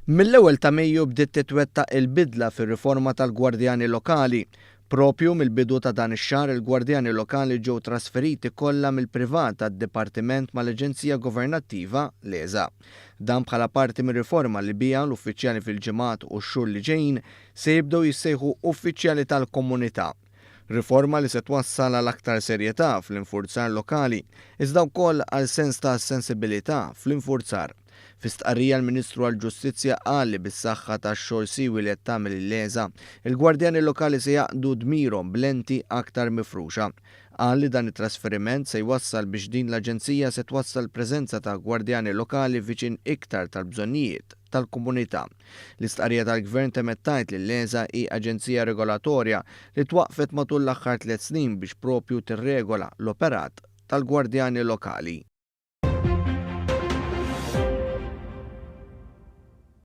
Mill-ewwel ta' Mejju bdiet titwettaq il-bidla fir-riforma tal-Gwardjani Lokali. Propju mill-bidu ta' dan ix-xahar il-Gwardjani Lokali ġew trasferiti kollha mill-privat għad-Dipartiment mal-Aġenzija Governattiva l-ESA. Dan bħala parti mir-riforma li biha l-uffiċjali fil-ġimgħat u x-xhur li ġejjin se jibdew jissejħu uffiċjali tal-komunità. Riforma li se twassal għal aktar serjetà fl-infurzar lokali, iżda wkoll għal sens ta' sensibilità fl-infurzar. Fi stqarrija l-Ministru għall-Ġustizzja qal li bis-saħħa tax-xogħol siwi li qed tagħmel il-Leza, il-Gwardjani Lokali se jaqdu dmirhom b'lenti aktar mifruxa. Qal li dan it-trasferiment se jwassal biex din l-Aġenzija se twassal preżenza ta' Gwardjani Lokali viċin iktar tal-bżonnijiet tal-komunità. L-istqarrija tal-Gvern temet tgħid li l-Leza hi aġenzija regolatorja li twaqqfet matul l-aħħar 3 snin biex propju tirregola l-operat tal-Gwardjani Lokali.